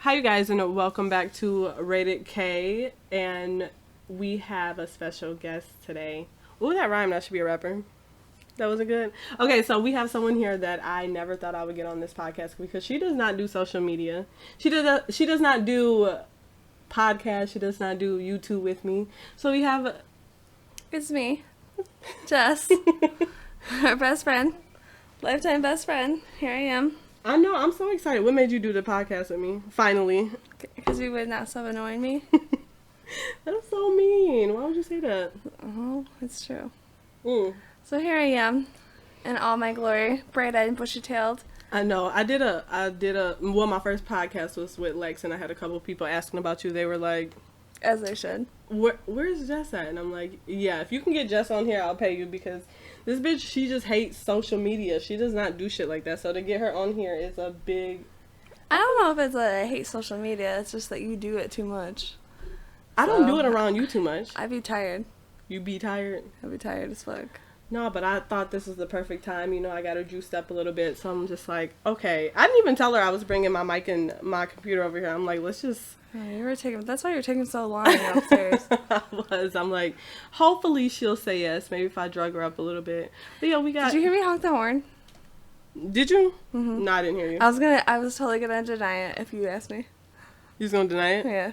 Hi, you guys, and welcome back to Rated K. And we have a special guest today. Ooh, that rhymed. I should be a rapper. That wasn't good. Okay, so we have someone here that I never thought I would get on this podcast because she does not do social media. She does not do podcasts. She does not do YouTube with me. So we have. It's me, Jess, our best friend, lifetime best friend. Here I am. I know. I'm so excited. What made you do the podcast with me? Finally. Because you would not stop annoying me. That's so mean. Why would you say that? Oh, it's true. Mm. So here I am, in all my glory, bright-eyed and bushy-tailed. I know. Well, my first podcast was with Lex, and I had a couple of people asking about you. They were like, As they should. Where's Jess at? And I'm like, yeah, if you can get Jess on here, I'll pay you, because this bitch, she just hates social media. She does not do shit like that. So to get her on here is a big... I don't know if it's I hate social media. It's just that you do it too much. I don't do it around you too much. I'd be tired. You be tired? I'd be tired as fuck. No, but I thought this was the perfect time. You know, I got her juiced up a little bit. So I'm just like, okay. I didn't even tell her I was bringing my mic and my computer over here. I'm like, let's just... Oh, that's why you're taking so long upstairs. I'm like, hopefully she'll say yes. Maybe if I drug her up a little bit. But yeah, we got... Did you hear me honk the horn? Did you? Mm-hmm. No, I didn't hear you. I was totally gonna deny it if you asked me. You was gonna deny it? Yeah.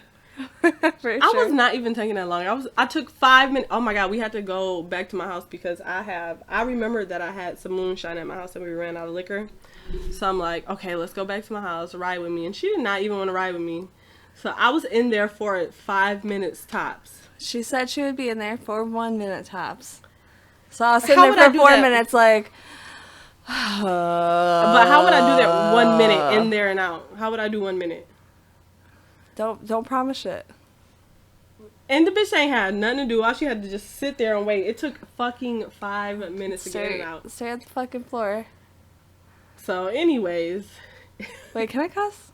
I was not even taking that long. I took 5 minutes. Oh my god, we had to go back to my house because I remembered that I had some moonshine at my house and we ran out of liquor. So I'm like, okay, let's go back to my house, ride with me. And she did not even want to ride with me. So I was in there for 5 minutes tops. She said she would be in there for 1 minute tops. So I was sitting there for 4 minutes like... But how would I do that 1 minute in there and out? How would I do 1 minute? Don't promise shit. And the bitch ain't had nothing to do. All she had to just sit there and wait. It took fucking 5 minutes to get it out. Stay at the fucking floor. So anyways. Wait, can I cuss?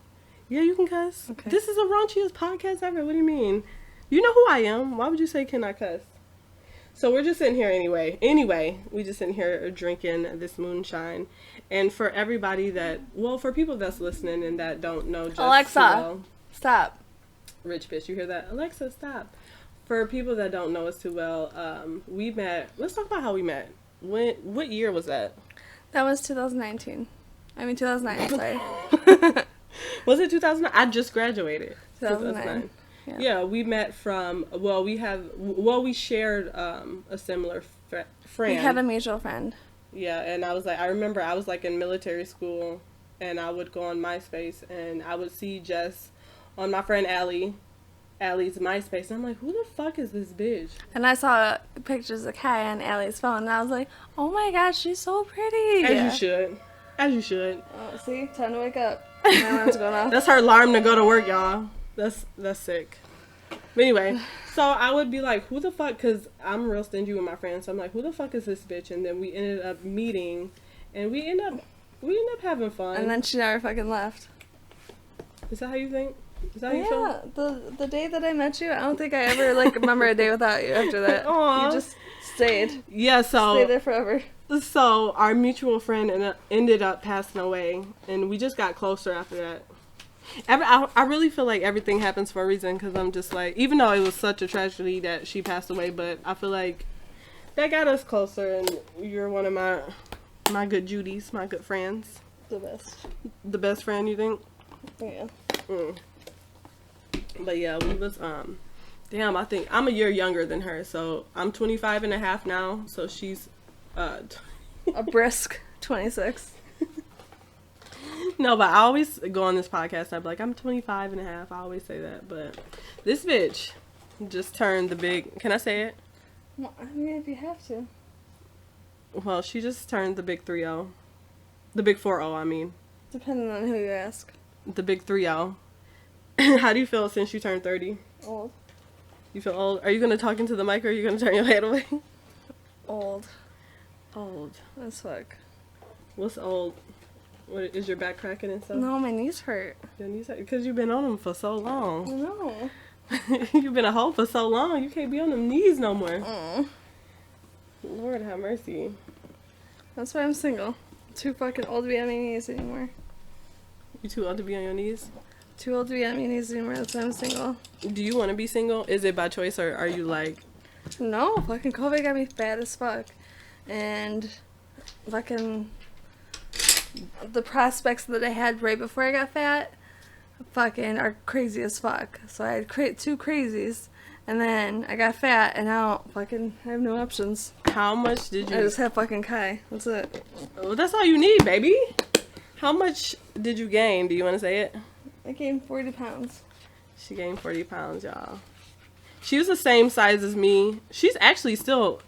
Yeah, you can cuss. Okay. This is the raunchiest podcast ever. What do you mean? You know who I am. Why would you say can I cuss? So we're just sitting here anyway. We just sitting here drinking this moonshine. And for everybody for people that's listening and that don't know just Alexa, well, stop. Rich bitch, you hear that? Alexa, stop. For people that don't know us too well, we met. Let's talk about how we met. What year was that? That was 2019. 2009, sorry. Was it 2009? I just graduated. 2009. Yeah, we met from, we shared a similar friend. We had a mutual friend. Yeah, and I remember I was like in military school, and I would go on MySpace, and I would see Jess on my friend Allie's MySpace, and I'm like, who the fuck is this bitch? And I saw pictures of Kai on Allie's phone, and I was like, oh my gosh, she's so pretty. As you should. Oh, see? Time to wake up. My alarm's going off. That's her alarm to go to work, y'all. That's sick. But anyway, so I would be like, who the fuck, because I'm real stingy with my friends, so I'm like, who the fuck is this bitch? And then we ended up meeting, and we end up having fun. And then she never fucking left. Is that how you think? Is that how you feel? Yeah, the day that I met you, I don't think I ever, remember a day without you after that. Aww. You just stayed. Yeah, so... Stayed there forever. So, our mutual friend ended up passing away, and we just got closer after that. I really feel like everything happens for a reason, because I'm just like, even though it was such a tragedy that she passed away, but I feel like that got us closer, and you're one of my good Judies, my good friends. The best. The best friend, you think? Yeah. Mm. But yeah, we was, damn, I think I'm a year younger than her, so I'm 25 and a half now, so she's, a brisk 26. No, but I always go on this podcast and I'm like, I'm 25 and a half. I always say that. But this bitch just turned the big... Can I say it? Well, if you have to. Well, she just turned the big 3-0. The big 4-0, I mean. Depending on who you ask. The big 3-0. How do you feel since you turned 30? Old. You feel old? Are you going to talk into the mic or are you going to turn your head away? Old. Old. As fuck. What's old? What, is your back cracking and stuff? No, my knees hurt. Your knees hurt? Because you've been on them for so I long. know. You've been a hoe for so long. You can't be on them knees no more. Mm. Lord have mercy. That's why I'm single. Too fucking old to be on my knees anymore. You too old to be on your knees? Too old to be at munis anymore. That's why I'm single. Do you want to be single? Is it by choice, or are you like... No, fucking COVID got me fat as fuck. And fucking the prospects that I had right before I got fat fucking are crazy as fuck. So I had two crazies. And then I got fat, and now fucking I have no options. How much did you... I just have fucking Kai. That's it. Oh, that's all you need, baby. How much did you gain? Do you want to say it? I gained 40 pounds. She gained 40 pounds, y'all. She was the same size as me. She's actually still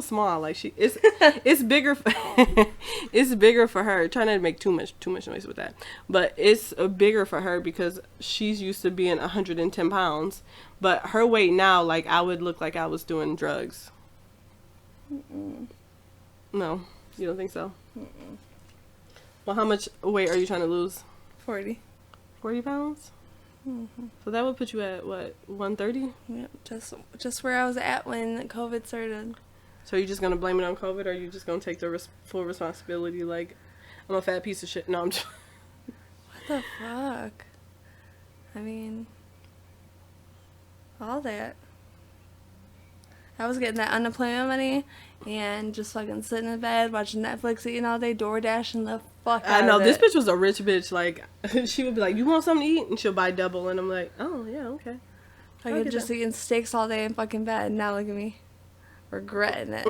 small. Like it's bigger. It's bigger for her. Trying not to make too much noise with that, but it's bigger for her because she's used to being 110 pounds. But her weight now, like I would look like I was doing drugs. Mm-mm. No, you don't think so? Mm-mm. Well, how much weight are you trying to lose? 40. 40 pounds? Mm-hmm. So that would put you at what, 130? Yeah, just where I was at when COVID started. So are you just gonna blame it on COVID, or are you just gonna take the full responsibility? Like, I'm a fat piece of shit. No, I'm just... What the fuck? I mean, all that. I was getting that unemployment money and just fucking sitting in bed watching Netflix, eating all day, door dashing the fuck out I know, of this it. bitch was a rich bitch. Like, she would be like, you want something to eat? And she'll buy double. And I'm like, oh, yeah, okay. I could just eating steaks all day in fucking bed, and now look at me. Regretting it.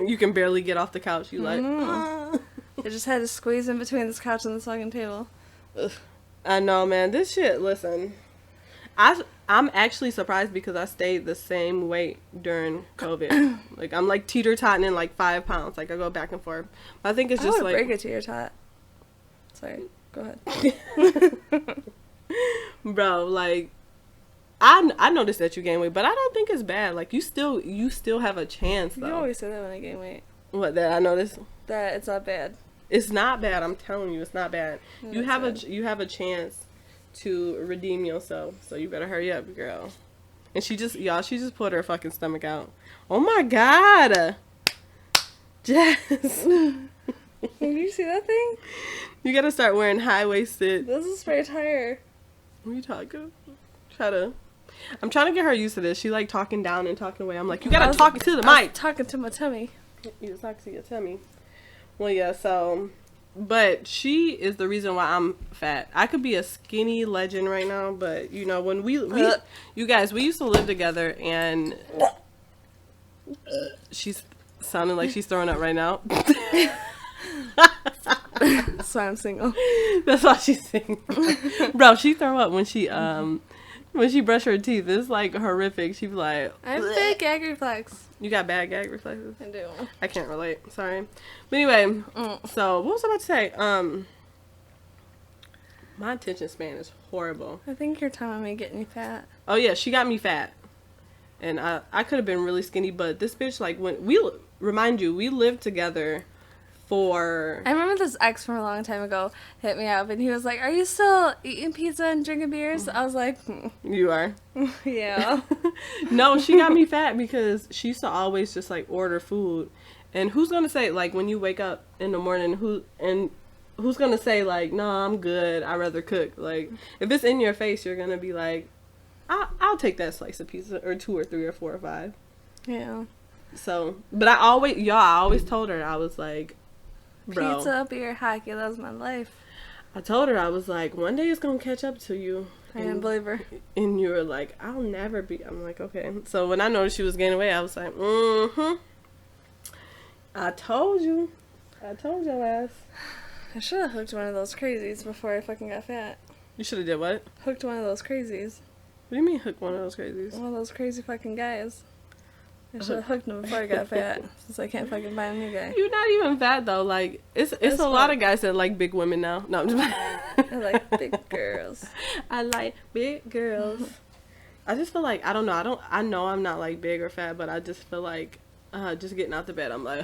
You can barely get off the couch. You like, I just had to squeeze in between this couch and this fucking table. Ugh. I know, man. This shit, listen. I'm actually surprised because I stayed the same weight during COVID. Like, I'm like teeter-totting in like 5 pounds. Like, I go back and forth. But I think it's just I would like... break a teeter-tot. Sorry. Go ahead. Bro, like... I noticed that you gain weight, but I don't think it's bad. Like, you still have a chance, though. You always say that when I gain weight. What, that I noticed? That it's not bad. It's not bad. I'm telling you, it's not bad. No, You have a chance to redeem yourself, so you better hurry up, girl. And she just pulled her fucking stomach out. Oh my god, Jess. Did you see that thing? You gotta start wearing high-waisted. This is spare tire. What are you talking? I'm trying to get her used to this. She like talking down and talking away. I'm like, you gotta talk to the I mic. was talking to my tummy. You just talk to your tummy. Well, yeah, so, but she is the reason why I'm fat. I could be a skinny legend right now, but, you know, when you guys, we used to live together, and she's sounding like she's throwing up right now. That's why I'm single. That's why she's singing. Bro, she throw up when she brushed her teeth. It's, like, horrific. She be like... I have big gag reflex. You got bad gag reflexes? I do. I can't relate. Sorry. But anyway, so what was I about to say? My attention span is horrible. I think you're telling me getting me fat. Oh yeah, she got me fat. And I could have been really skinny, but this bitch, like, when we lived together for... I remember this ex from a long time ago hit me up, and he was like, are you still eating pizza and drinking beers? I was like, You are? Yeah. No, she got me fat because she used to always just, like, order food. And who's gonna say, like, when you wake up in the morning, who's gonna say, like, no, I'm good, I'd rather cook? Like, if it's in your face, you're gonna be like, I'll take that slice of pizza, or 2 or 3 or 4 or 5. Yeah. So, but I always told her, I was like, bro. Pizza, beer, hockey, that was my life. I told her, I was like, one day it's gonna catch up to you. I didn't believe her. And you were like, I'll never be. I'm like, okay. So when I noticed she was gaining weight, I was like, mm-hmm. I told you. I told your ass. I should have hooked one of those crazies before I fucking got fat. You should have did what? Hooked one of those crazies. What do you mean hook one of those crazies? One of those crazy fucking guys. I should have hooked him before I got fat, since I can't fucking buy a new guy. You're not even fat though. Like it's a lot of guys that like big women now. No, I'm just. I like big girls. I like big girls. I just feel like I don't know. I know I'm not like big or fat, but I just feel like just getting out the bed, I'm like,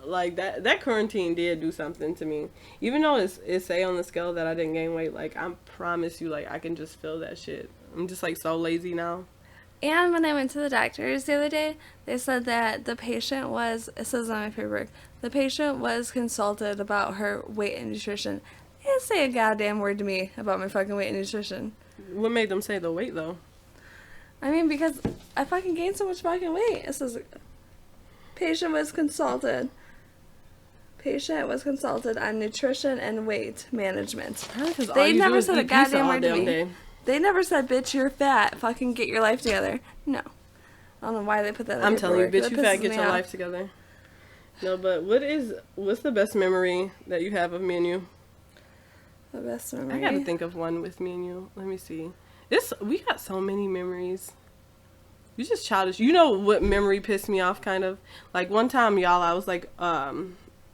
like that quarantine did do something to me. Even though it say on the scale that I didn't gain weight, like I promise you, like I can just feel that shit. I'm just like so lazy now. And when I went to the doctors the other day, they said that the patient was, it says on my paperwork, the patient was consulted about her weight and nutrition He didn't say a goddamn word to me about my fucking weight and nutrition. What made them say the weight though? I mean, because I fucking gained so much fucking weight. It says, patient was consulted. Patient was consulted on nutrition and weight management. They never said a goddamn word to me. They never said, bitch, you're fat. Fucking get your life together. No. I don't know why they put that in I'm telling you, bitch, you fat, get your off. life together. No, but what's the best memory that you have of me and you? The best memory? I gotta think of one with me and you. Let me see. We got so many memories. You just childish. You know what memory pissed me off, kind of? Like, one time, y'all, I was like,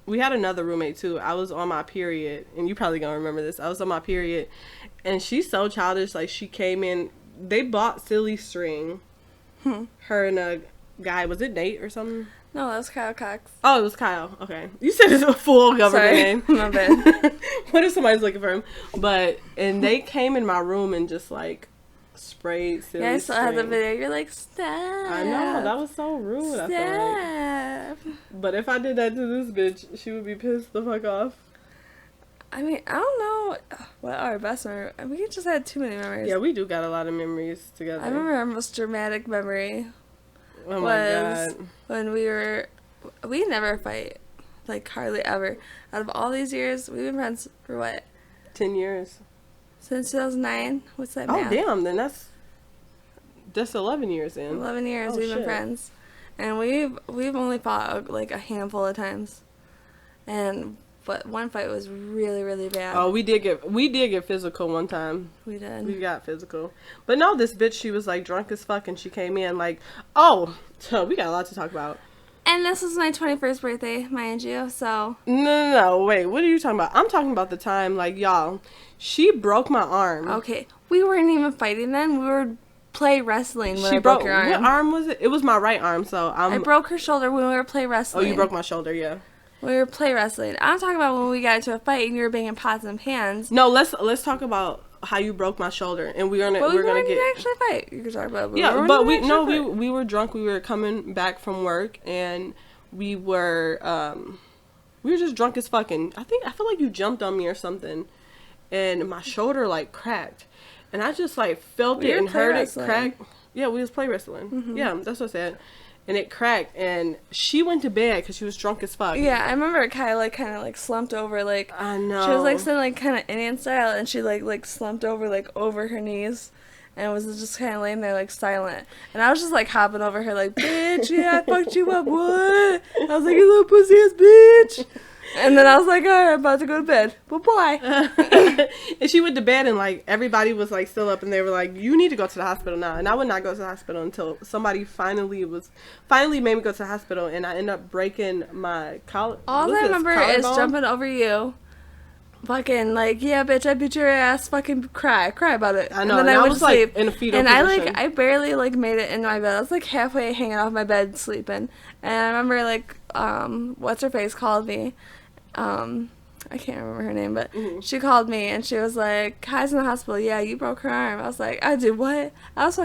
we had another roommate, too. I was on my period, and you probably gonna remember this. I was on my period, and she's so childish. Like, she came in, they bought silly string. Her and a guy, was it Nate or something? No, that was Kyle Cox. Oh, it was Kyle. Okay. You said it's a full government name. My bad. What if somebody's looking for him? And they came in my room and just, like, sprayed silly Yeah, I still had the string. video. You're like, stop. I know, that was so rude. Stop. I feel like. But if I did that to this bitch, she would be pissed the fuck off. I mean, I don't know what our best memory. We just had too many memories. Yeah, we do got a lot of memories together. I remember our most dramatic memory Oh my was god. when we never fight, like hardly ever. Out of all these years, we've been friends for what? 10 years. Since 2009. What's that? Oh math? damn, then that's 11 years in. 11 years Oh, we've been shit. friends, and we've only fought like a handful of times, but one fight was really, really bad. Oh, we did get physical one time. We did. We got physical. But no, this bitch, she was like drunk as fuck, and she came in like, oh, so we got a lot to talk about. And this was my 21st birthday, mind you, so. No, wait, what are you talking about? I'm talking about the time, like, y'all, she broke my arm. Okay, we weren't even fighting then. We were play wrestling when I broke your arm. What arm was it? It was my right arm, so I broke her shoulder when we were play wrestling. Oh, you broke my shoulder, yeah. We were play wrestling. I'm talking about when we got into a fight and you were banging pots and pans. No, let's talk about how you broke my shoulder, and we're gonna actually fight. You can talk about it. Yeah, we were drunk. We were coming back from work, and we were just drunk as fucking. I feel like you jumped on me or something, and my shoulder like cracked, and I just like felt it and heard it crack. Yeah, we was play wrestling. Mm-hmm. Yeah, that's what I said. And it cracked, and she went to bed because she was drunk as fuck. Yeah, I remember Kyle like kind of like slumped over, like I know. She was like sitting like kind of Indian style, and she like slumped over like over her knees, and was just kind of laying there like silent. And I was just like hopping over her like, bitch, yeah, I fucked you up, what? I was like, you little pussy ass bitch. And then I was like, all right, I'm about to go to bed. Bye-bye. And she went to bed, and like everybody was like still up, and they were like, you need to go to the hospital now. And I would not go to the hospital until somebody finally made me go to the hospital, and I ended up breaking my collarbone. All I remember is jumping over you. Fucking like, yeah, bitch, I beat your ass. Fucking cry about it. I know. And then I went to sleep. Like in a fetal and position. I barely like made it into my bed. I was like halfway hanging off my bed sleeping. And I remember like, what's her face called me. I can't remember her name, but she called me and she was like, Kai's in the hospital. Yeah, you broke her arm. I was like, I did what? I was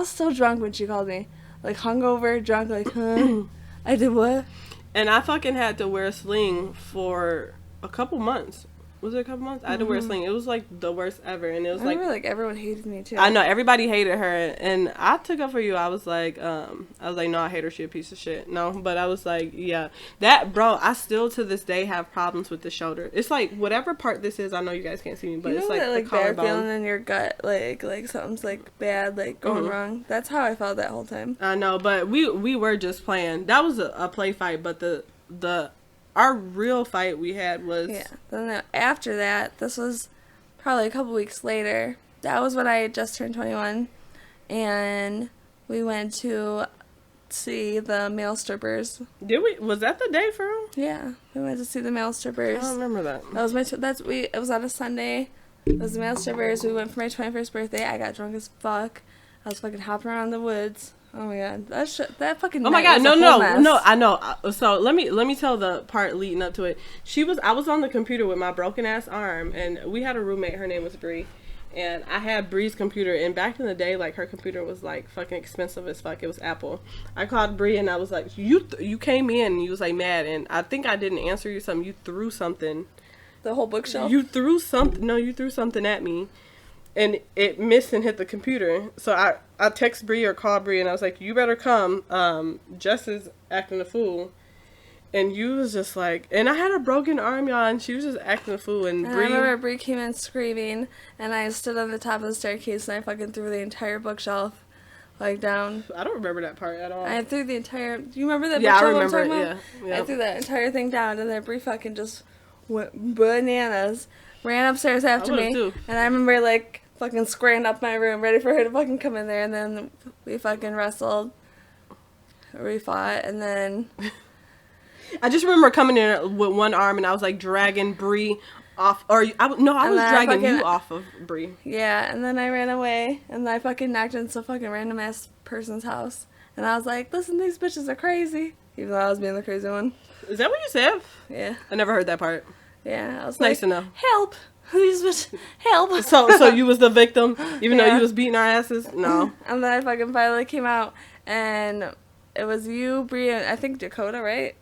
so drunk when she called me. Like hungover, drunk, like, huh? I did what? And I fucking had to wear a sling for a couple months. Was it a couple months? I had to wear a sling. It was like the worst ever, and it was I remember like everyone hated me too. I know everybody hated her, and I took up for you. I was like, no, I hate her. She a piece of shit. No, but I was like, yeah, that bro. I still to this day have problems with the shoulder. It's like whatever part this is. I know you guys can't see me, but you know it's like that, the like bad collarbone. feeling in your gut, like something's like bad, like going wrong. That's how I felt that whole time. I know, but we were just playing. That was a play fight, but our real fight we had was... Yeah. Then after that, this was probably a couple weeks later. That was when I had just turned 21. And we went to see the male strippers. Did we? Was that the day for real? Yeah. We went to see the male strippers. I don't remember that. That was it was on a Sunday. It was the male strippers. We went for my 21st birthday. I got drunk as fuck. I was fucking hopping around the woods. Oh my god, that fucking. Oh my night god, was a whole mess. no, I know. So let me tell the part leading up to it. I was on the computer with my broken ass arm, and we had a roommate. Her name was Bree, and I had Bree's computer. And back in the day, like her computer was like fucking expensive as fuck. It was Apple. I called Bree and I was like, you came in and you was like mad, and I think I didn't answer you something. You threw something The whole bookshelf? You threw something. No, you threw something at me, and it missed and hit the computer. So I text Bree or call Bree, and I was like, "You better come. Jess is acting a fool." And you was just like, and I had a broken arm, y'all, and she was just acting a fool. And I remember Bree came in screaming, and I stood on the top of the staircase, and I fucking threw the entire bookshelf, like, down. I don't remember that part at all. I threw the entire. Do you remember that? Yeah, bookshelf I remember I'm it. talking Yeah, about? yeah. I threw that entire thing down, and then Bree fucking just went bananas, ran upstairs after me, too. and I remember like fucking squaring up my room, ready for her to fucking come in there, and then we fucking wrestled, we fought, and then. I just remember coming in with one arm, and I was like dragging Bree off, or I was dragging you off of Bree. Yeah, and then I ran away, and I fucking knocked into some fucking random ass person's house, and I was like, "Listen, these bitches are crazy," even though I was being the crazy one. Is that what you said? Yeah. I never heard that part. Yeah, I was nice to know. Help! These bitches, help! So you was the victim, even though you was beating our asses? No. And then I fucking finally came out, and it was you, Bree, and I think Dakota, right?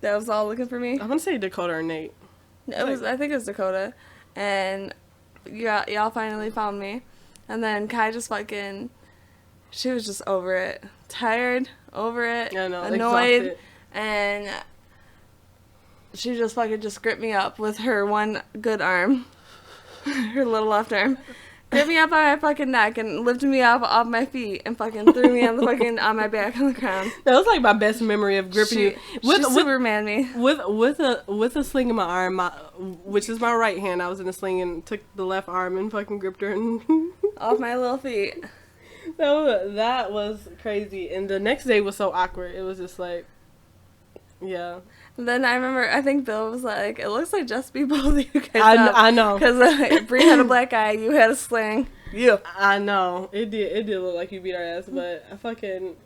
That was all looking for me. I want to say Dakota or Nate. I think it was Dakota, and y'all finally found me, and then Kai just fucking, she was just over it, tired, over it, annoyed, exhausted. And she just fucking just gripped me up with her one good arm, her little left arm. Gripped me up by my fucking neck and lifted me up off my feet and fucking threw me on my back on the ground. That was like my best memory of gripping you. She Superman me. With a sling in my arm, which is my right hand. I was in a sling and took the left arm and fucking gripped her and off my little feet. That was crazy. And the next day was so awkward. It was just like, yeah. Then I remember, I think Bill was like, "It looks like just be both of you guys." I know. Because Bree had a black eye, you had a sling. Yeah. I know. It did look like you beat our ass, but I fucking,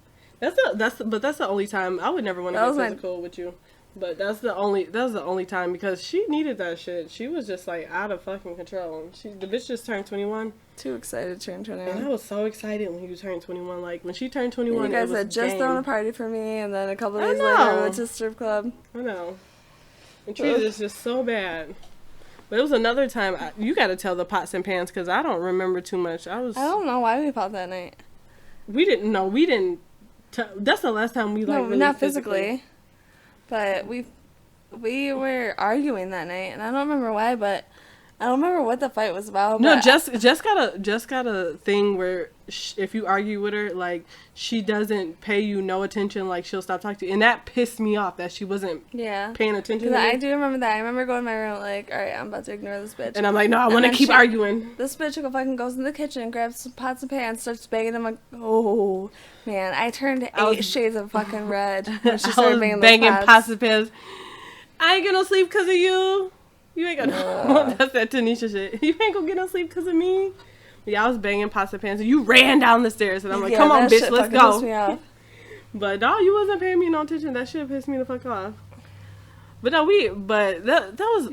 that's the only time. I would never want to get physical with you. But that's the only time because she needed that shit. She was just like out of fucking control. The bitch just turned 21. Too excited to turn 21. And I was so excited when you turned 21. Like when she turned 21, you guys had just thrown a party for me, and then a couple days later we went to strip club. I know. And treated us just so bad. But it was another time. You got to tell the pots and pans because I don't remember too much. I don't know why we fought that night. We didn't. No, we didn't. That's the last time we like. No, really not physically. But we were arguing that night, and I don't remember why, but I don't remember what the fight was about. No, Jess got a thing where if you argue with her, like she doesn't pay you no attention, like she'll stop talking to you, and that pissed me off that she wasn't paying attention. I do remember that. I remember going in my room like, all right, I'm about to ignore this bitch, and I'm like, no, I want to keep arguing. This bitch fucking goes in the kitchen, grabs some pots and pans, starts banging them. Like, oh man, I turned 8 shades of fucking red when she started banging pots and pans. I ain't get no sleep because of you. You ain't got no. That's that Tanisha shit. You ain't gonna get no sleep because of me. Yeah, I was banging pots and pans, and you ran down the stairs, and I'm like, "Come on, bitch, let's go." Me off. But no, you wasn't paying me no attention. That shit pissed me the fuck off. But no, that was.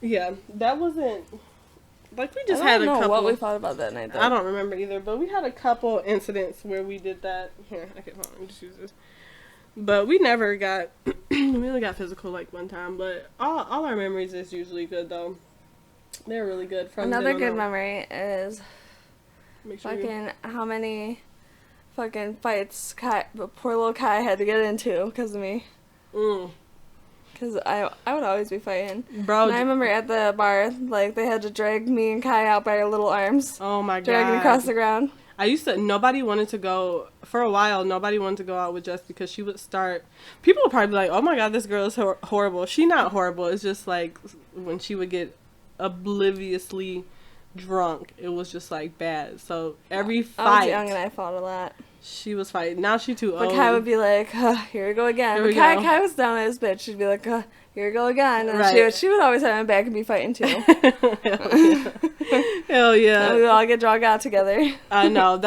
Yeah, that wasn't. Like we just had a couple. I don't know what we thought about that night. Though. I don't remember either, but we had a couple incidents where we did that. Here, I can just use this. But we never got, we only got physical like one time. But all our memories is usually good though. They're really good. From another good memory is how many fucking fights poor little Kai had to get into because of me. Because I would always be fighting. Bro. And I remember at the bar, like they had to drag me and Kai out by our little arms. Oh my god. Dragging across the ground. Nobody wanted to go, for a while, nobody wanted to go out with Jess because she would start, people would probably be like, oh my god, this girl is horrible. She not horrible, it's just like, when she would get obliviously drunk, it was just like bad. So every fight. I was young and I fought a lot. She was fighting. Now she too old. But Kai would be like, here we go again. Kai was down as bitch. She'd be like, here we go again. And she would always have my back and be fighting too. Hell yeah. And we would all get drug out together. I know.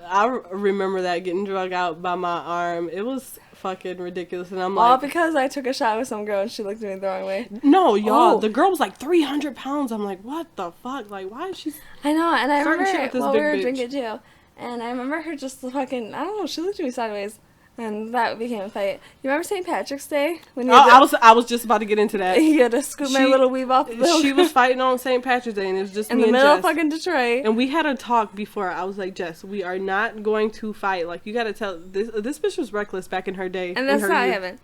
I remember that, getting drug out by my arm. It was fucking ridiculous. And I'm like. All because I took a shot with some girl and she looked at me the wrong way. No, y'all. The girl was like 300 pounds. I'm like, what the fuck? Like, why is she. I know. And I remember we were drinking too. And I remember her just fucking, I don't know, she looked at me sideways. And that became a fight. You remember St. Patrick's Day? When you I was just about to get into that. You had to scoop my little weave off the milk. She was fighting on St. Patrick's Day, and it was just in me the and middle Jess. of fucking Detroit. And we had a talk before. I was like, Jess, we are not going to fight. Like, you got to tell this bitch was reckless back in her day. And that's how I haven't.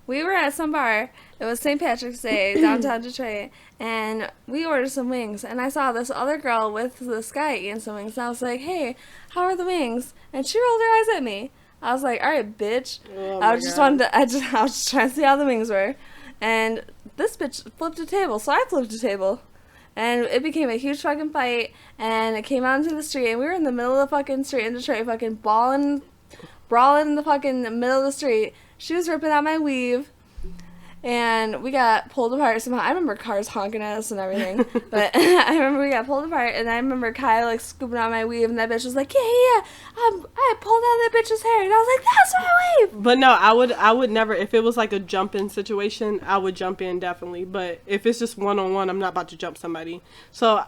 We were at some bar. It was St. Patrick's Day, downtown Detroit, and we ordered some wings. And I saw this other girl with this guy eating some wings. And I was like, hey, how are the wings? And she rolled her eyes at me. I was like, all right, bitch. I was just trying to see how the wings were. And this bitch flipped a table, so I flipped a table. And it became a huge fucking fight, and it came out into the street, and we were in the middle of the fucking street in Detroit, fucking brawling in the fucking middle of the street. She was ripping out my weave, and we got pulled apart somehow. I remember cars honking at us and everything, but I remember we got pulled apart, and I remember Kai, like, scooping out my weave, and that bitch was like, yeah, I pulled out that bitch's hair, and I was like, that's my weave! But no, I would never, if it was like a jump-in situation, I would jump in, definitely, but if it's just one-on-one, I'm not about to jump somebody. So,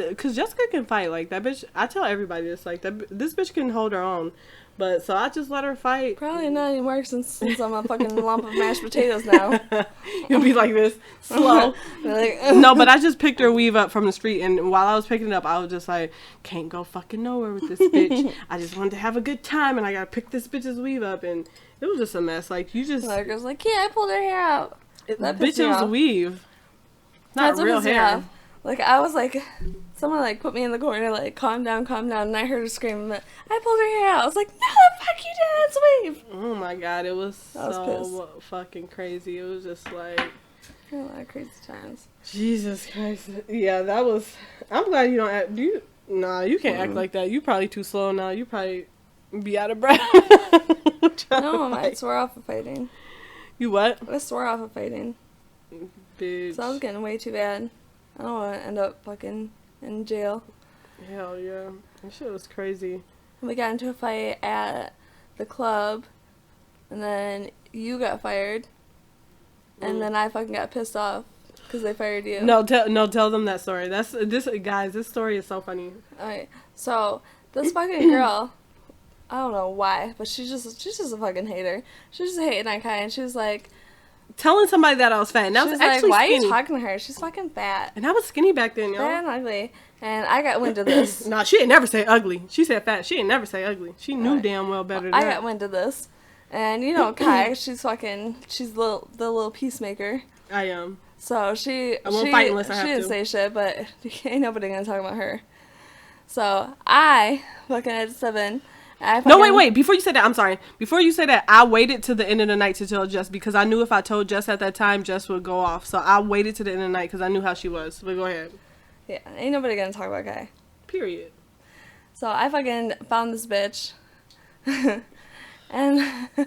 because Jessica can fight, like, that bitch, I tell everybody this, like, this bitch can hold her own. But, so I just let her fight. Probably not anymore since I'm a fucking lump of mashed potatoes now. You'll be like this, slow. No, but I just picked her weave up from the street, and while I was picking it up, I was just like, can't go fucking nowhere with this bitch. I just wanted to have a good time, and I gotta pick this bitch's weave up, and it was just a mess. Like, you just... Like, I was like, yeah, I pulled her hair out. That bitch, it was a weave. Not real hair. Like, I was like... Someone, like, put me in the corner, like, calm down, and I heard her scream, but I pulled her hair out. I was like, no, the fuck you did, it's a weave. Oh, my God, it was so fucking crazy. It was just, like... A lot of crazy times. Jesus Christ. Yeah, that was... I'm glad you don't act... Nah, you can't act like that. You probably too slow now. You probably be out of breath. No, I swore off of fighting. You what? I swore off of fighting. Bitch. So I was getting way too bad. I don't want to end up fucking... in jail. Hell yeah. That shit was crazy. We got into a fight at the club, and then you got fired, and then I fucking got pissed off because they fired you. No, tell them that story. This story is so funny. Alright, so this fucking girl, I don't know why, but she's just a fucking hater. She was just hating on Kai, and she was like, telling somebody that I was fat. And I was actually like, why skinny. are you talking to her? She's fucking fat. And I was skinny back then, y'all. Fat and ugly. And I got wind of this. Nah, she ain't never say ugly. She said fat. She ain't never say ugly. She knew damn well better than I that. got wind of this. And you know Kai, she's the little peacemaker. I am. So I won't fight unless I have to. She didn't say shit, but ain't nobody gonna talk about her. So I fucking at 7. No, wait. Before you say that, I'm sorry. Before you say that, I waited to the end of the night to tell Jess because I knew if I told Jess at that time, Jess would go off. So I waited to the end of the night because I knew how she was. But go ahead. Yeah, ain't nobody gonna talk about Kai. Period. So I fucking found this bitch. And you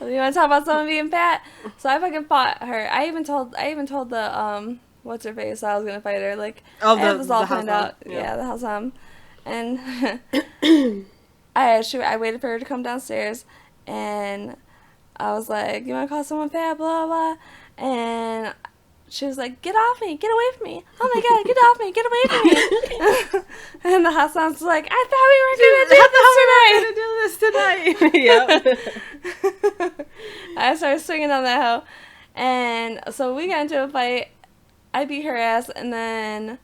want to talk about someone being fat? So I fucking fought her. I even told the what's her face I was gonna fight her. Like, I had this all planned out. Yeah, the house and I waited for her to come downstairs, and I was like, you want to call someone fat, blah blah, and she was like, get off me, get away from me, oh my god, get off me, get away from me. And the house was like, I thought we were gonna do this tonight. Yep. I started swinging on that hoe, and so we got into a fight. I beat her ass, and then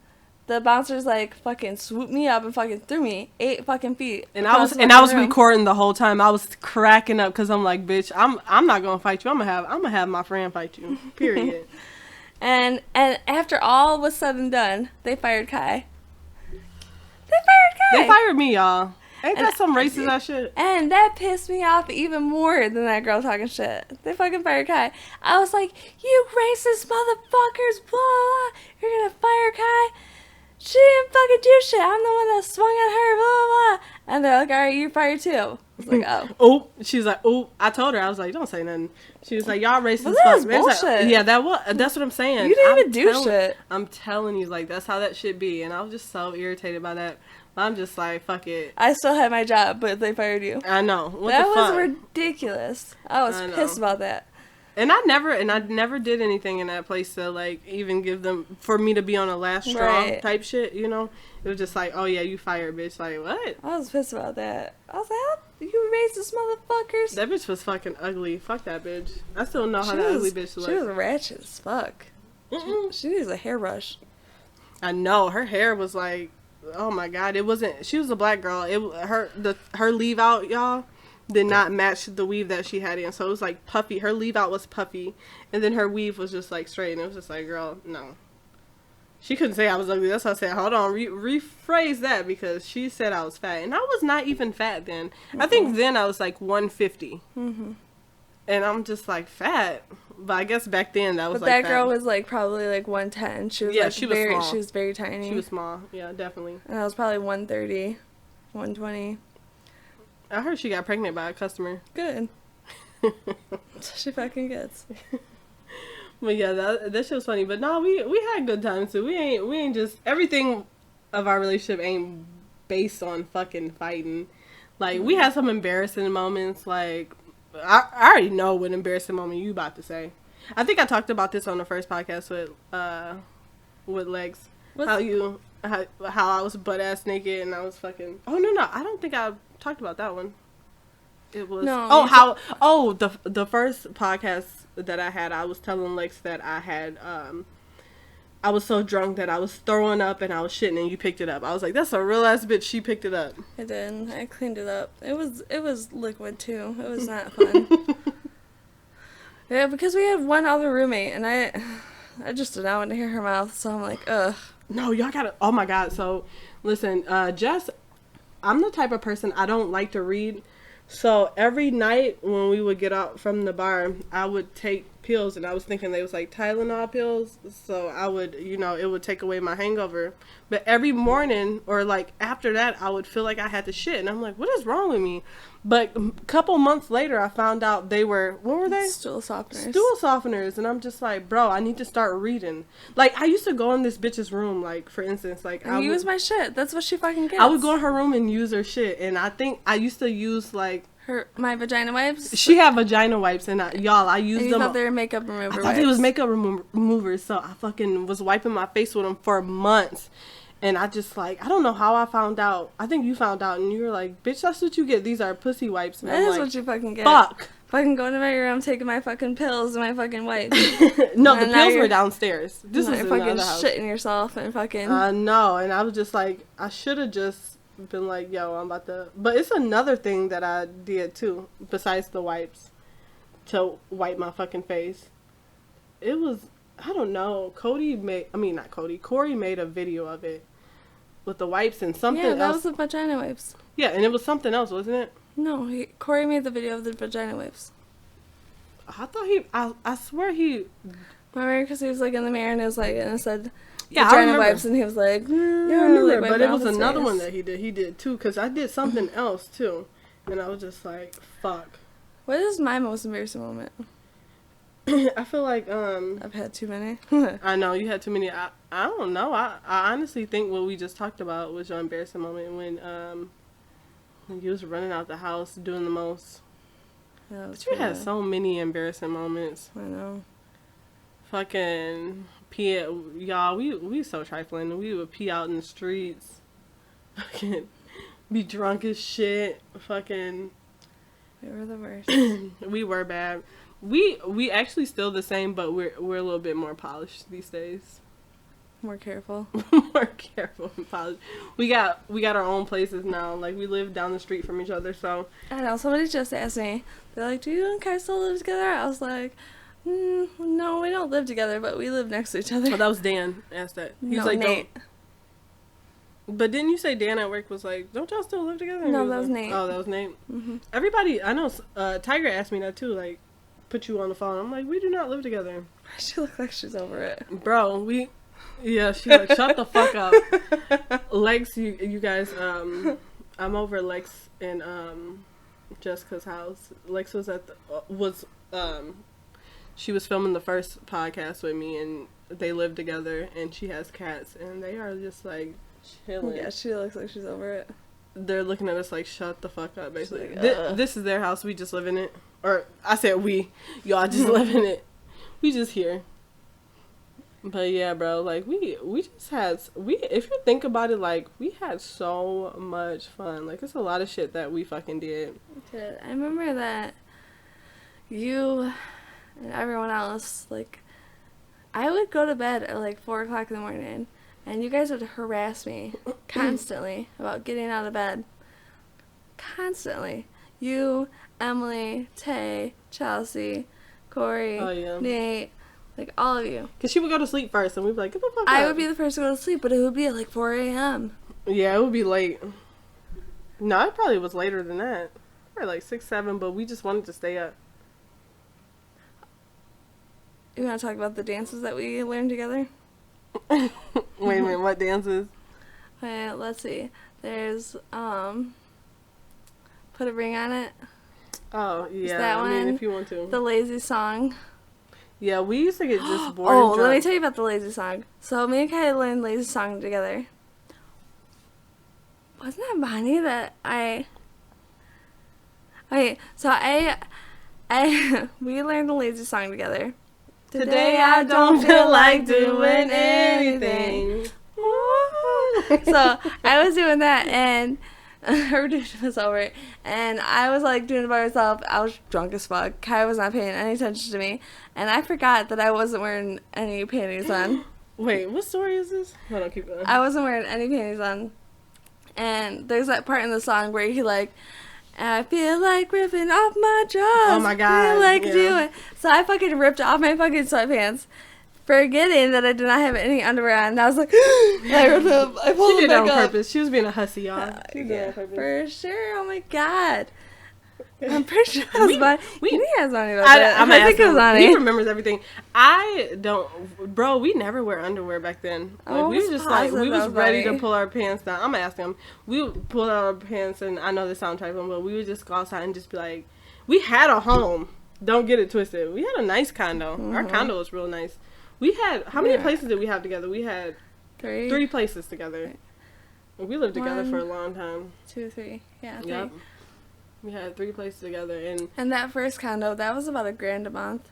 the bouncers like fucking swooped me up and fucking threw me 8 fucking feet. And I was recording the whole time. I was cracking up because I'm like, bitch, I'm not gonna fight you. I'm gonna have my friend fight you. Period. and after all was said and done, they fired Kai. They fired me, y'all. Ain't that some racist ass shit? And that pissed me off even more than that girl talking shit. They fucking fired Kai. I was like, you racist motherfuckers, blah, blah, you're gonna fire Kai? She didn't fucking do shit. I'm the one that swung at her, blah, blah, blah. And they're like, alright, you're fired too. I was like, oh. Oh, she's like, oh, I told her, I was like, don't say nothing. She was like, y'all racist. Well, that was bullshit. Like, yeah, that's what I'm saying. You didn't even do shit. I'm telling you, like, that's how that should be. And I was just so irritated by that. I'm just like, fuck it. I still had my job, but they fired you. I know. What that the fuck? was ridiculous. I was pissed about that. And I never did anything in that place to like even give them for me to be on a last straw type shit, you know? It was just like, oh yeah, you fired, bitch. Like, what? I was pissed about that. I was like, how you racist motherfuckers? That bitch was fucking ugly. Fuck that bitch. I still know how that ugly bitch looked. She was ratchet as fuck. She needs a hairbrush. I know. Her hair was like, oh my god. It wasn't, she was a black girl. Her leave out, y'all, did not match the weave that she had in. So it was like puffy. Her leave out was puffy. And then her weave was just like straight. And it was just like, girl, no. She couldn't say I was ugly. That's why I said, hold on, rephrase that, because she said I was fat. And I was not even fat then. I think then I was like 150. And I'm just like, fat? But I guess back then that was but like that girl was like probably like 110. She was like she was very, small. she was very tiny. She was small. Yeah, definitely. And I was probably 130, 120. I heard she got pregnant by a customer. Good. She fucking gets. But yeah, that shit was funny. But no, we had good times too. We ain't just, everything of our relationship ain't based on fucking fighting. Like, we had some embarrassing moments. Like, I already know what embarrassing moment you about to say. I think I talked about this on the first podcast with Lex. How I was butt ass naked and I was fucking. Oh no, I don't think I talked about that one. It was the first podcast that I had, I was telling Lex that I had I was so drunk that I was throwing up and I was shitting and you picked it up. I was like, that's a real ass bitch. She picked it up. I did. I cleaned it up. It was liquid too. It was not fun. Yeah, because we had one other roommate and I just did not want to hear her mouth, so I'm like, ugh. No, y'all gotta, oh my god. So listen, Jess, I'm the type of person, I don't like to read. So every night when we would get out from the bar, I would take pills, and I was thinking they was like Tylenol pills. So I would, it would take away my hangover. But every morning or like after that, I would feel like I had to shit. And I'm like, what is wrong with me? But a couple months later, I found out they were, what were they? Stool softeners. Stool softeners. And I'm just like, bro, I need to start reading. Like, I used to go in this bitch's room, like, for instance, like, I use my shit. That's what she fucking gets. I would go in her room and use her shit. And I think I used to use, like, my vagina wipes. She had vagina wipes, and I used them. I thought they were makeup remover wipes. I thought it was makeup removers, so I fucking was wiping my face with them for months. And I just, like, I don't know how I found out. I think you found out, and you were like, bitch, that's what you get. These are pussy wipes. And that is what you fucking get. Fuck. Fucking going to my room, taking my fucking pills and my fucking wipes. No, the pills were downstairs. This is fucking shitting yourself and fucking. No, and I was just like, I should have just been like, yo, I'm about to. But it's another thing that I did too, besides the wipes, to wipe my fucking face. It was, I don't know. Corey made a video of it with the wipes and something else. Yeah, that was the vagina wipes. Yeah, and it was something else, wasn't it? No, Corey made the video of the vagina wipes. I thought I swear he. Remember, because he was like in the mirror and it was like, and it said vagina wipes, and he was like, yeah, I remember, like, but it was another one that he did too, because I did something else too, and I was just like, fuck. What is my most embarrassing moment? I feel like I've had too many. I know you had too many. I don't know. I honestly think what we just talked about was your embarrassing moment when you was running out the house doing the most. But you had so many embarrassing moments. I know. Fucking pee, y'all. We so trifling. We would pee out in the streets. Fucking be drunk as shit. Fucking. We were the worst. We were bad. We actually still the same, but we're a little bit more polished these days. More careful. More careful and polished. We got our own places now. Like, we live down the street from each other, so. I know. Somebody just asked me. They're like, "Do you and Kai still live together?" I was like, "No, we don't live together, but we live next to each other." Oh, that was Dan asked that. He was like, Nate. But didn't you say Dan at work was like, "Don't y'all still live together?" No, that was Nate. Oh, that was Nate. Mm-hmm. Everybody, I know. Tiger asked me that too. Like, put you on the phone. I'm like, we do not live together. She looks like she's over it, bro. Yeah, she like, shut the fuck up. Lex, you guys. I'm over Lex and Jessica's house. Lex was she was filming the first podcast with me, and they live together, and she has cats, and they are just like chilling. Yeah, she looks like she's over it. they're looking at us like, shut the fuck up, basically. Like, This is their house. We just live in it. Or, I said we. Y'all just live in it. We just here. But, yeah, bro, like, we just had... If you think about it, like, we had so much fun. Like, it's a lot of shit that we fucking did. Dude, I remember that you and everyone else, like, I would go to bed at, like, 4 o'clock in the morning, and you guys would harass me constantly about getting out of bed. Constantly. You, Emily, Tay, Chelsea, Corey, Nate, like, all of you. Because she would go to sleep first, and we'd be like, get the fuck up. I would be the first to go to sleep, but it would be at, like, 4 a.m. Yeah, it would be late. No, it probably was later than that. Probably like 6, 7, but we just wanted to stay up. You want to talk about the dances that we learned together? Wait a minute, what dances? Okay, let's see. There's, Put a Ring on It. Oh, yeah. That I mean, one? if you want to. The Lazy Song. Yeah, we used to get just bored. Oh, let me tell you about the Lazy Song. So, me and Kai learned Lazy Song together. Wasn't that Bonnie that I... Okay, so we learned the Lazy Song together. Today I don't feel like doing anything. So I was doing that, and her dude was over, and I was like doing it by myself. I was drunk as fuck. Kai was not paying any attention to me, and I forgot that I wasn't wearing any panties on. Wait, what story is this? Hold on, keep going. I wasn't wearing any panties on, and there's that part in the song where he like, I feel like ripping off my drawers. Oh my god. I feel like doing. So I fucking ripped off my fucking sweatpants, forgetting that I did not have any underwear on. And I was like, I ripped them. I pulled She them did it on back up. purpose. She was being a hussy, y'all. She did it on purpose. For sure. Oh my god. I'm pretty sure it was Bonnie. You has Bonnie about I think it was Bonnie. He remembers everything. I don't, bro. We never wear underwear back then. Like, we was just like we was ready to pull our pants down. I'm gonna ask him. We would pull out our pants, and I know this sounds trifling, but we would just go outside and just be like, we had a home. Don't get it twisted. We had a nice condo. Mm-hmm. Our condo was real nice. We had how many places did we have together? We had three places together. We lived together for a long time. 2, 3. Yeah. 3. Yep. We had 3 places together, and that first condo, that was about $1,000 a month.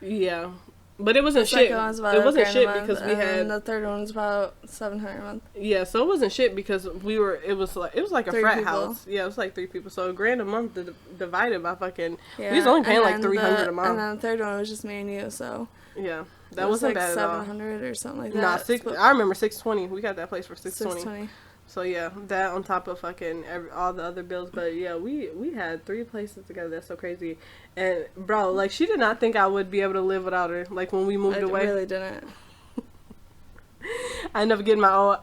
Yeah, but it wasn't shit. It wasn't shit because we had. And the third one was about $700 a month. Yeah, so it wasn't shit because we were. It was like a 3 frat people. house. Yeah, it was like 3 people. So $1,000 a month divided by fucking. Yeah, we was only paying like $300 a month. And then the third one was just me and you. So. Yeah, that wasn't like bad at all. $700 or something like that. Nah, I remember $620. We got that place for $620. $620. So yeah, that on top of fucking all the other bills. But yeah, we had 3 places together. That's so crazy. And bro, like she did not think I would be able to live without her. Like when we moved away, I really didn't. I ended up getting my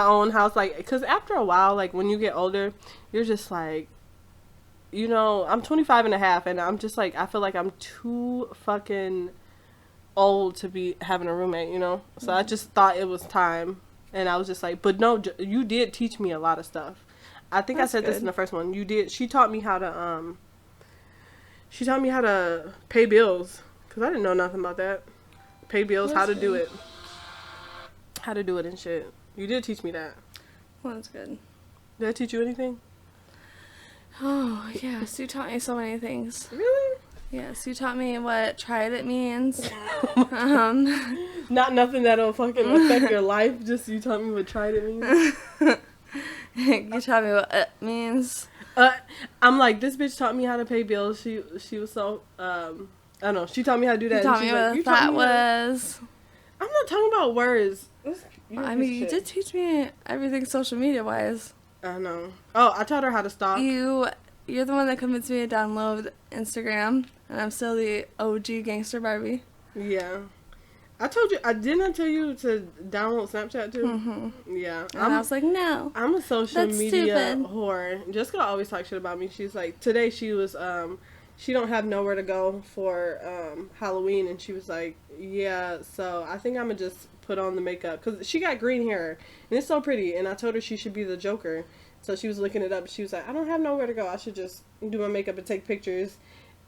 own house. Like, cause after a while, like when you get older, you're just like, you know, I'm 25 and a half, and I'm just like, I feel like I'm too fucking old to be having a roommate. You know, so I just thought it was time. And I was just like, but no, you did teach me a lot of stuff. I think I said this in the first one. You did. She taught me how to pay bills. Because I didn't know nothing about that. Pay bills, how to do it. How to do it and shit. You did teach me that. Well, that's good. Did I teach you anything? Oh, yes. You taught me so many things. Really? Yes, you taught me what tried it means. Not nothing that'll fucking affect your life. Just you taught me what tried it means. You taught me what it means. I'm like, this bitch taught me how to pay bills. She was so I don't know. She taught me how to do that. You taught me what that was. I'm not talking about words. I mean, you did teach me everything social media wise. I know. Oh, I taught her how to stalk. You're the one that convinced me to download Instagram, and I'm still the OG gangster Barbie. Yeah. I told you, didn't tell you to download Snapchat too? Mm-hmm. Yeah. And I was like, no. I'm a social media whore. Jessica always talk shit about me. She's like, today she was, she don't have nowhere to go for Halloween, and she was like, yeah, so I think I'm going to just put on the makeup. Because she got green hair, and it's so pretty, and I told her she should be the Joker. So she was looking it up. She was like, I don't have nowhere to go. I should just do my makeup and take pictures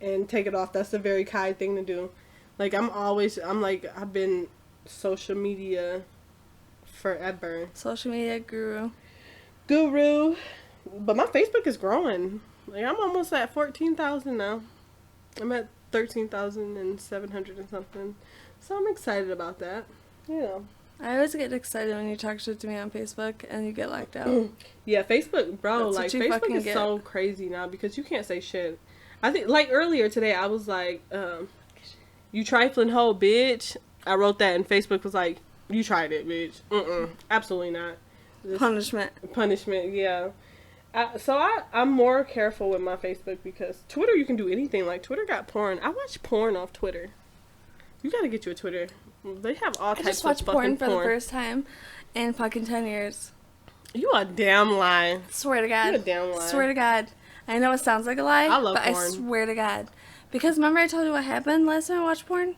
and take it off. That's a very Kai thing to do. Like, I've been social media forever. Social media guru. But my Facebook is growing. Like, I'm almost at 14,000 now. I'm at 13,700 and something. So I'm excited about that. You know. I always get excited when you talk shit to me on Facebook and you get locked out. Yeah, Facebook, bro. That's like, what you Facebook fucking is get. so crazy now because you can't say shit. I think, like, earlier today, I was like, you trifling hoe, bitch. I wrote that and Facebook was like, you tried it, bitch. Absolutely not. Just punishment, yeah. I'm more careful with my Facebook because Twitter, you can do anything. Like, Twitter got porn. I watch porn off Twitter. You gotta get you a Twitter. They have all types of I just watched porn for the first time in fucking 10 years. You a damn lie. Swear to God. You a damn lie. Swear to God. I know it sounds like a lie, I love but porn. I swear to God. Because remember I told you what happened last time I watched porn?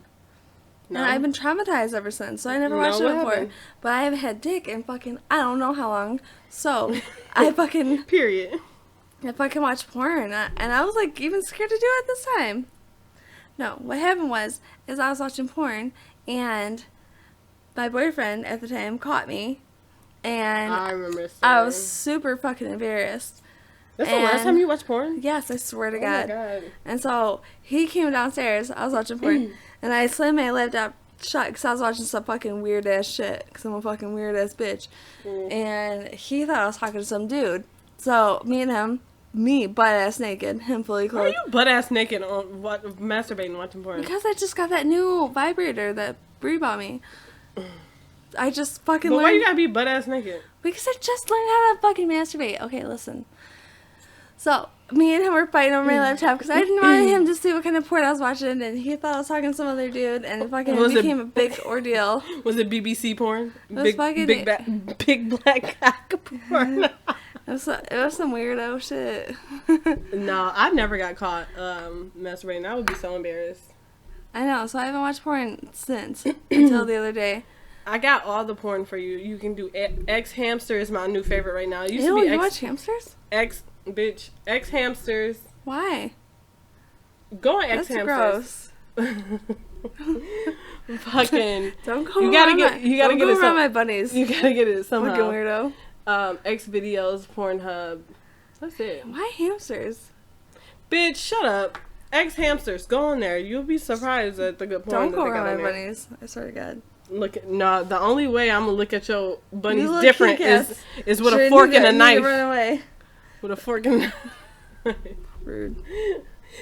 No. And I've been traumatized ever since, so I never watched it what before. happened? But I haven't had dick in fucking, I don't know how long. So, I fucking Period. watched porn. And I was like even scared to do it this time. No, what happened was, is I was watching porn, and my boyfriend at the time caught me. And I remember this I was story. super fucking embarrassed. That's the last time you watched porn? Yes, I swear to Oh God. my God. And so he came downstairs. I was watching porn, and I slammed my laptop shut because I was watching some fucking weird ass shit. Because I'm a fucking weird ass bitch. And he thought I was talking to some dude. So me butt ass naked, him fully Why are clothed. you butt ass naked on masturbating watching porn? Because I just got that new vibrator that Brie bought me. I just fucking But learned. why you gotta be butt ass naked? Because I just learned how to fucking masturbate. Okay, listen. So, me and him were fighting over my laptop because I didn't want him to see what kind of porn I was watching, and he thought I was talking to some other dude, and it fucking became a big ordeal. Was it BBC porn? was fucking- Big black cock porn. It was some weirdo shit. No, I never got caught masturbating. I would be so embarrassed. I know, so I haven't watched porn since, until the other day. I got all the porn for you. You can do X Hamster is my new favorite right now. It used Ew, to be you watch hamsters? X Hamsters. Why? Go on X That's Hamsters. gross. Fucking. Don't go You gotta around get. my, You gotta don't get go it. around my bunnies. You gotta get it somehow. Fucking weirdo. X videos, Pornhub. That's it. Why hamsters? Bitch, shut up. X Hamsters. Go on there. You'll be surprised at the good porn Don't that go they got around on my there. bunnies. I swear to God. No, the only way I'm gonna look at your bunnies You look different kick-ass. is with Sure, a fork you and a need to knife. Run away. With a fork and a knife. Rude.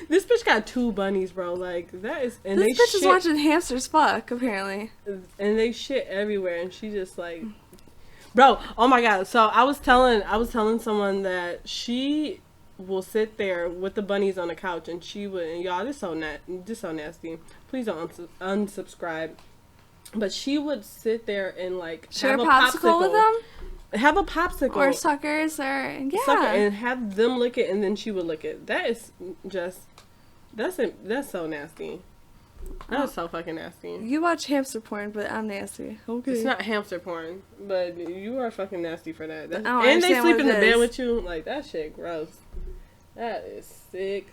This bitch got 2 bunnies, bro. Like, that is. And This they bitch shit, is watching hamsters fuck, apparently. and they shit everywhere, and she just like, bro. Oh my God. So I was telling someone that she will sit there with the bunnies on the couch, and she would. And y'all, this so nasty. Please don't unsubscribe. But she would sit there and like Share have a a popsicle with them? Have a popsicle. Or suckers, or, yeah. Sucker and have them lick it, and then she would lick it. That is just that's so nasty. That's so fucking nasty. You watch hamster porn, but I'm nasty. Okay. It's not hamster porn, but you are fucking nasty for that. I don't And they understand sleep what in the it bed is. with you. Like, that shit gross. That is sick.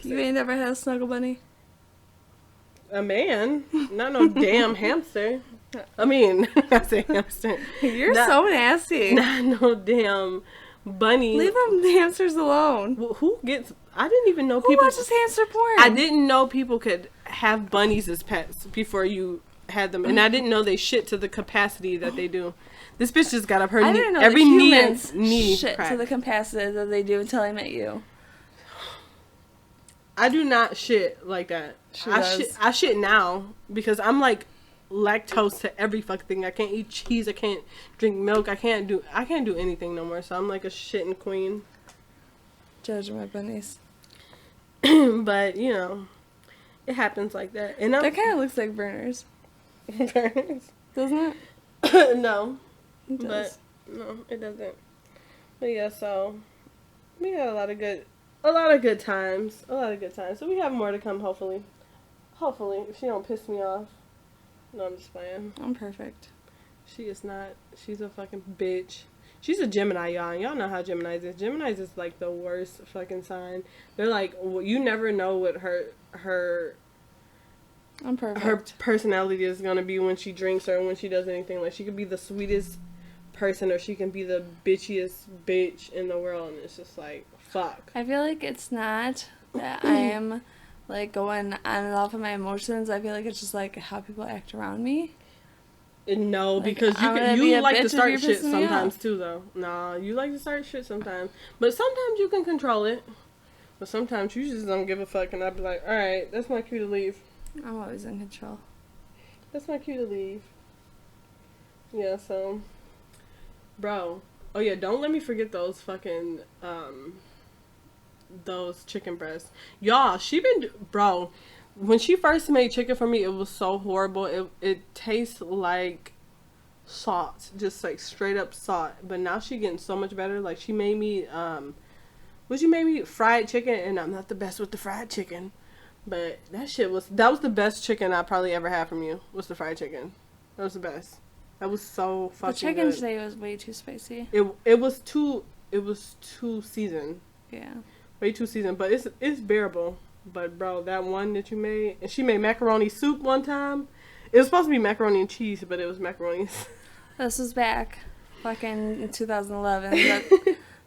You ain't never had a snuggle bunny? A man, not no damn hamster. I mean, I say hamster. You're Not- so nasty. Not no damn bunny. Leave them hamsters alone. Who gets? I didn't even know Who people. watches hamster porn? I didn't know people could have bunnies as pets before you had them, and I didn't know they shit to the capacity that they do. This bitch just got up her I knee, didn't know every the knee humans and knee shit crack. to the capacity that they do until I met you. I do not shit like that. She I does. shit now because I'm like lactose to every fucking thing. I can't eat cheese. I can't drink milk. I can't do anything no more. So I'm like a shitting queen. Judging my bunnies. But you know, it happens like that. And That kind of looks like Berners, of doesn't it? no, It does. but no, it doesn't. But yeah, so we had a lot of good times. So we have more to come. Hopefully, if she don't piss me off. No, I'm just playing. I'm perfect. She is not. She's a fucking bitch. She's a Gemini, y'all. And y'all know how Geminis is. Geminis is like the worst fucking sign. They're like, you never know what her I'm perfect. personality is gonna be when she drinks or when she does anything. Like, she could be the sweetest person, or she can be the bitchiest bitch in the world, and it's just like, fuck. I feel like it's not that I am, like, going on and off of my emotions. I feel like it's just, like, how people act around me. No, Like, because you like to start shit sometimes, too, though. Nah, you like to start shit sometimes. But sometimes you can control it. But sometimes you just don't give a fuck, and I'd be like, alright, that's my cue to leave. I'm always in control. That's my cue to leave. Yeah, so, bro. Oh yeah, don't let me forget those fucking, those chicken breasts. Y'all, bro, when she first made chicken for me, it was so horrible. It tastes like salt, just like straight up salt. But now she getting so much better. Like, she made me, she made me fried chicken, and I'm not the best with the fried chicken. But that was the best chicken I probably ever had from you, was the fried chicken. That was the best. That was so fucking good. The chicken today was way too spicy. It was too seasoned. Yeah. Way too seasoned, but it's bearable. But bro, that one that you made, and she made macaroni soup one time. It was supposed to be macaroni and cheese, but it was macaroni. This was back fucking in 2011 that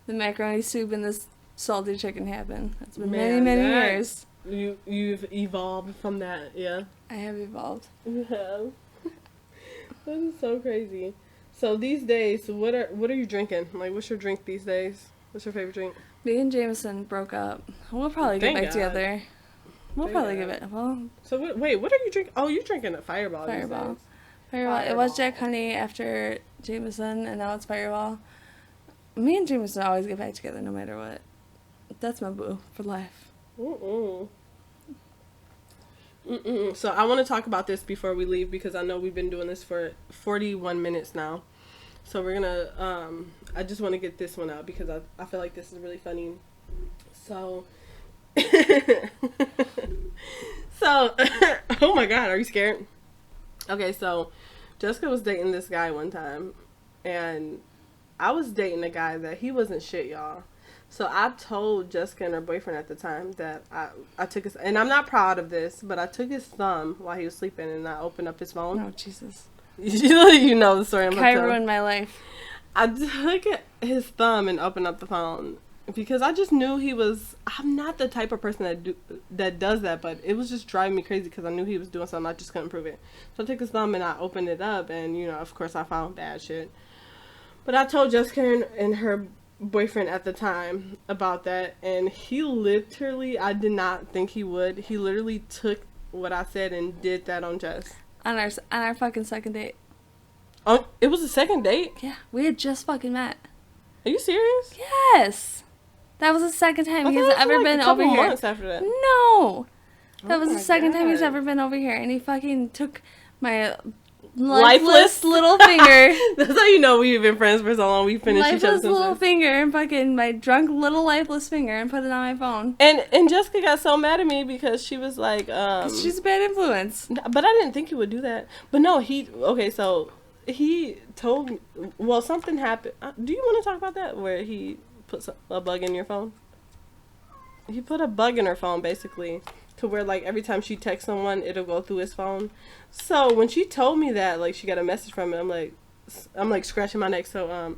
the macaroni soup and this salty chicken happened. That's been many years. You've evolved from that, yeah. I have evolved. You have. That is so crazy. So these days, what are you drinking? Like, what's your drink these days? What's your favorite drink? Me and Jameson broke up. We'll probably get back together. We'll probably get back. Well. So what are you drinking? Oh, you're drinking a Fireball. Fireball. Fireball. It was Jack Honey after Jameson, and now it's Fireball. Me and Jameson always get back together no matter what. That's my boo for life. So I want to talk about this before we leave, because I know we've been doing this for 41 minutes now. So we're gonna I just want to get this one out because I feel like this is really funny. So oh my god, are you scared? Okay, so Jessica was dating this guy one time, and I was dating a guy that he wasn't shit, y'all. So I told Jessica and her boyfriend at the time that I took his, and I'm not proud of this, but I took his thumb while he was sleeping, and I opened up his phone. Oh, Jesus. You know the story I'm Kai ruined my life. I took his thumb and opened up the phone because I just knew I'm not the type of person that does that, but it was just driving me crazy because I knew he was doing something. I just couldn't prove it. So I took his thumb and I opened it up, and, you know, of course I found bad shit. But I told Jessica and her boyfriend at the time about that, and he literally, I did not think he would. He literally took what I said and did that on Jess. On our fucking second date. Oh, it was a second date? Yeah, we had just fucking met. Are you serious? Yes. That was the second time he's ever been over here. Months after that. No. That was the second time he's ever been over here, and he fucking took my lifeless little finger. That's how you know we've been friends for so long. We finished each other's lifeless little finger, and fucking my drunk little lifeless finger, and put it on my phone. And Jessica got so mad at me because she was like, she's a bad influence. But I didn't think he would do that. But no, so he told me, well, something happened. Do you want to talk about that? Where he puts a bug in your phone? He put a bug in her phone, basically, to where, like, every time she texts someone, it'll go through his phone. So when she told me that, like, she got a message from it, I'm like scratching my neck. So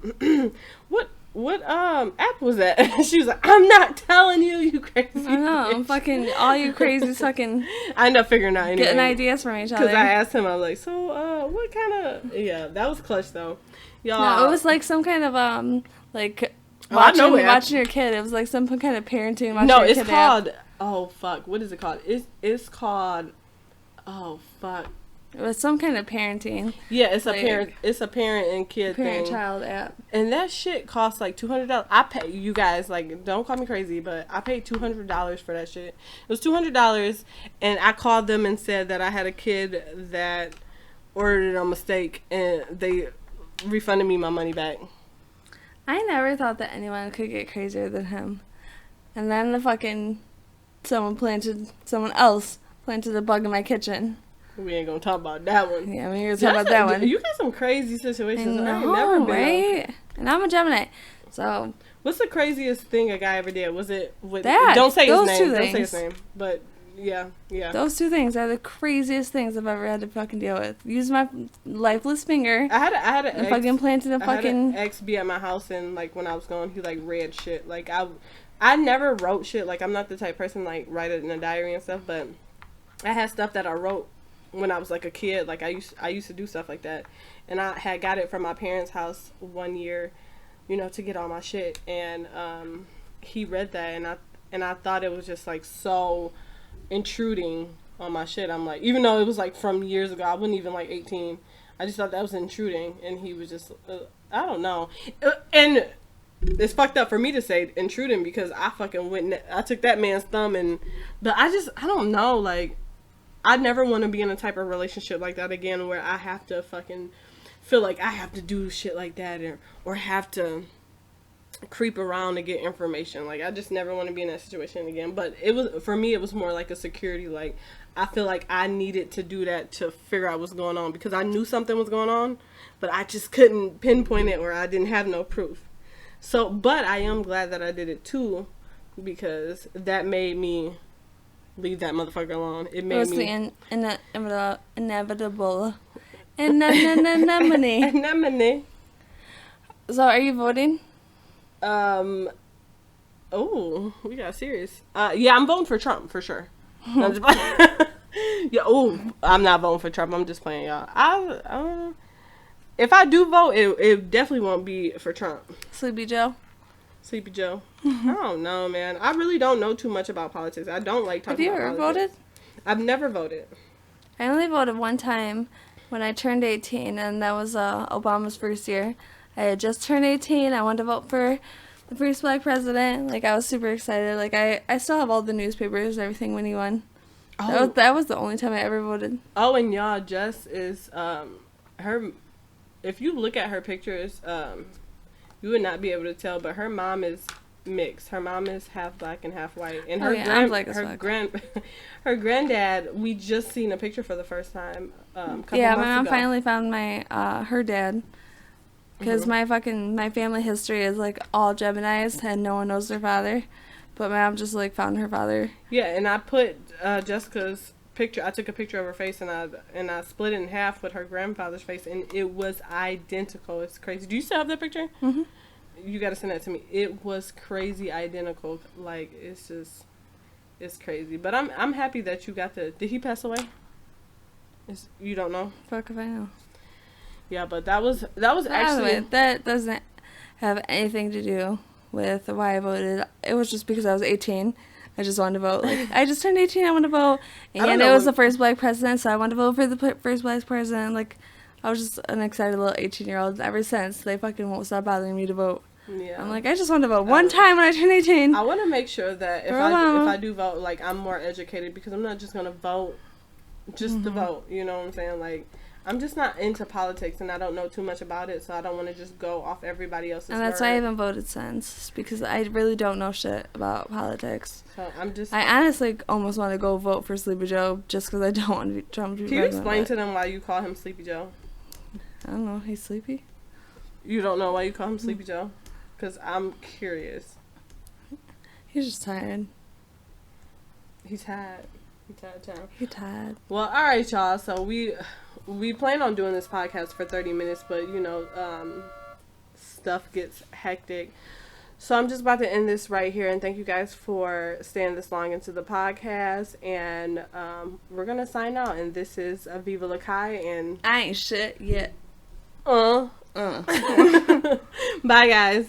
what app was that? She was like, I'm not telling you, you crazy I know, I'm fucking all you crazy fucking. I end up figuring out anyway. Getting ideas from each other. Because I asked him, I was like, so what kind of, yeah, that was clutch though, y'all. No, it was like some kind of like watching your kid. It was like some kind of parenting. No, it's called. Oh fuck! What is it called? It's called. Oh fuck! It was some kind of parenting. Yeah, it's like, a parent and kid parent-child app. And that shit costs like $200. I pay, you guys, like, don't call me crazy, but I paid $200 for that shit. It was $200, and I called them and said that I had a kid that ordered it on mistake, and they refunded me my money back. I never thought that anyone could get crazier than him. And then someone else planted a bug in my kitchen. We ain't gonna talk about that one. Yeah, we ain't gonna talk about that one. You got some crazy situations. I ain't never been right? And I'm a Gemini, so. What's the craziest thing a guy ever did? Was it with? That. Don't say his name. Don't say his name. But Yeah, yeah. Those two things are the craziest things I've ever had to fucking deal with. Use my lifeless finger. I had an ex, fucking planted a fucking. I had an ex be at my house, and like when I was gone, he like read shit. Like I never wrote shit. Like I'm not the type of person like write it in a diary and stuff. But I had stuff that I wrote when I was like a kid. Like I used to do stuff like that, and I had got it from my parents' house one year, you know, to get all my shit. And he read that, and I thought it was just like so intruding on my shit. I'm like, even though it was like from years ago, I wasn't even like 18. I just thought that was intruding, and he was just, I don't know. And it's fucked up for me to say intruding because I fucking I took that man's thumb but I don't know, like, I never want to be in a type of relationship like that again where I have to fucking feel like I have to do shit like that or have to creep around to get information. Like I just never want to be in that situation again. But it was more like a security. Like I feel like I needed to do that to figure out what's going on because I knew something was going on, but I just couldn't pinpoint it or I didn't have no proof. So, but I am glad that I did it too because that made me leave that motherfucker alone. It made me inevitable anemone. So are you voting? Oh, we got serious. Yeah, I'm voting for Trump for sure. No, I'm just playing. Yeah, I'm not voting for Trump. I'm just playing, y'all. If I do vote, it definitely won't be for Trump. Sleepy Joe. Sleepy Joe. I don't know, man. I really don't know too much about politics. I don't like talking about politics. Have you ever voted? I've never voted. I only voted one time when I turned 18, and that was Obama's first year. I had just turned 18. I wanted to vote for the first black president. Like, I was super excited. Like, I still have all the newspapers and everything when he won. Oh. That was the only time I ever voted. Oh, and y'all, Jess is, her, if you look at her pictures, you would not be able to tell, but her mom is mixed. Her mom is half black and half white. And her her granddad, we just seen a picture for the first time couple months ago. My mom finally found my her dad. Because my family history is, like, all Geminis, and no one knows their father. But my mom just, like, found her father. Yeah, and I put Jessica's picture, I took a picture of her face, and I split it in half with her grandfather's face, and it was identical. It's crazy. Do you still have that picture? Mm-hmm. You got to send that to me. It was crazy identical. Like, it's crazy. But I'm happy that you got did he pass away? You don't know? Fuck if I know. Yeah, but that was actually... That doesn't have anything to do with why I voted. It was just because I was 18. I just wanted to vote. Like, I just turned 18, I want to vote. And it was the first black president, so I wanted to vote for the first black president. Like, I was just an excited little 18-year-old ever since. They fucking won't stop bothering me to vote. Yeah. I'm like, I just want to vote one time when I turn 18. I want to make sure that if I do vote, like, I'm more educated because I'm not just going to vote just to vote. You know what I'm saying? Like... I'm just not into politics, and I don't know too much about it, so I don't want to just go off everybody else's And that's why I haven't voted since, because I really don't know shit about politics. So I honestly almost want to go vote for Sleepy Joe just because I don't want to be Trump. Can you explain to them why you call him Sleepy Joe? I don't know. He's sleepy. You don't know why you call him Sleepy Joe? Because I'm curious. He's just tired. He's tired. He's tired. Well, all right, y'all. So we plan on doing this podcast for 30 minutes, but, you know, stuff gets hectic. So I'm just about to end this right here, and thank you guys for staying this long into the podcast, and we're going to sign out, and this is Viva La Kai, and... I ain't shit yet. Bye, guys.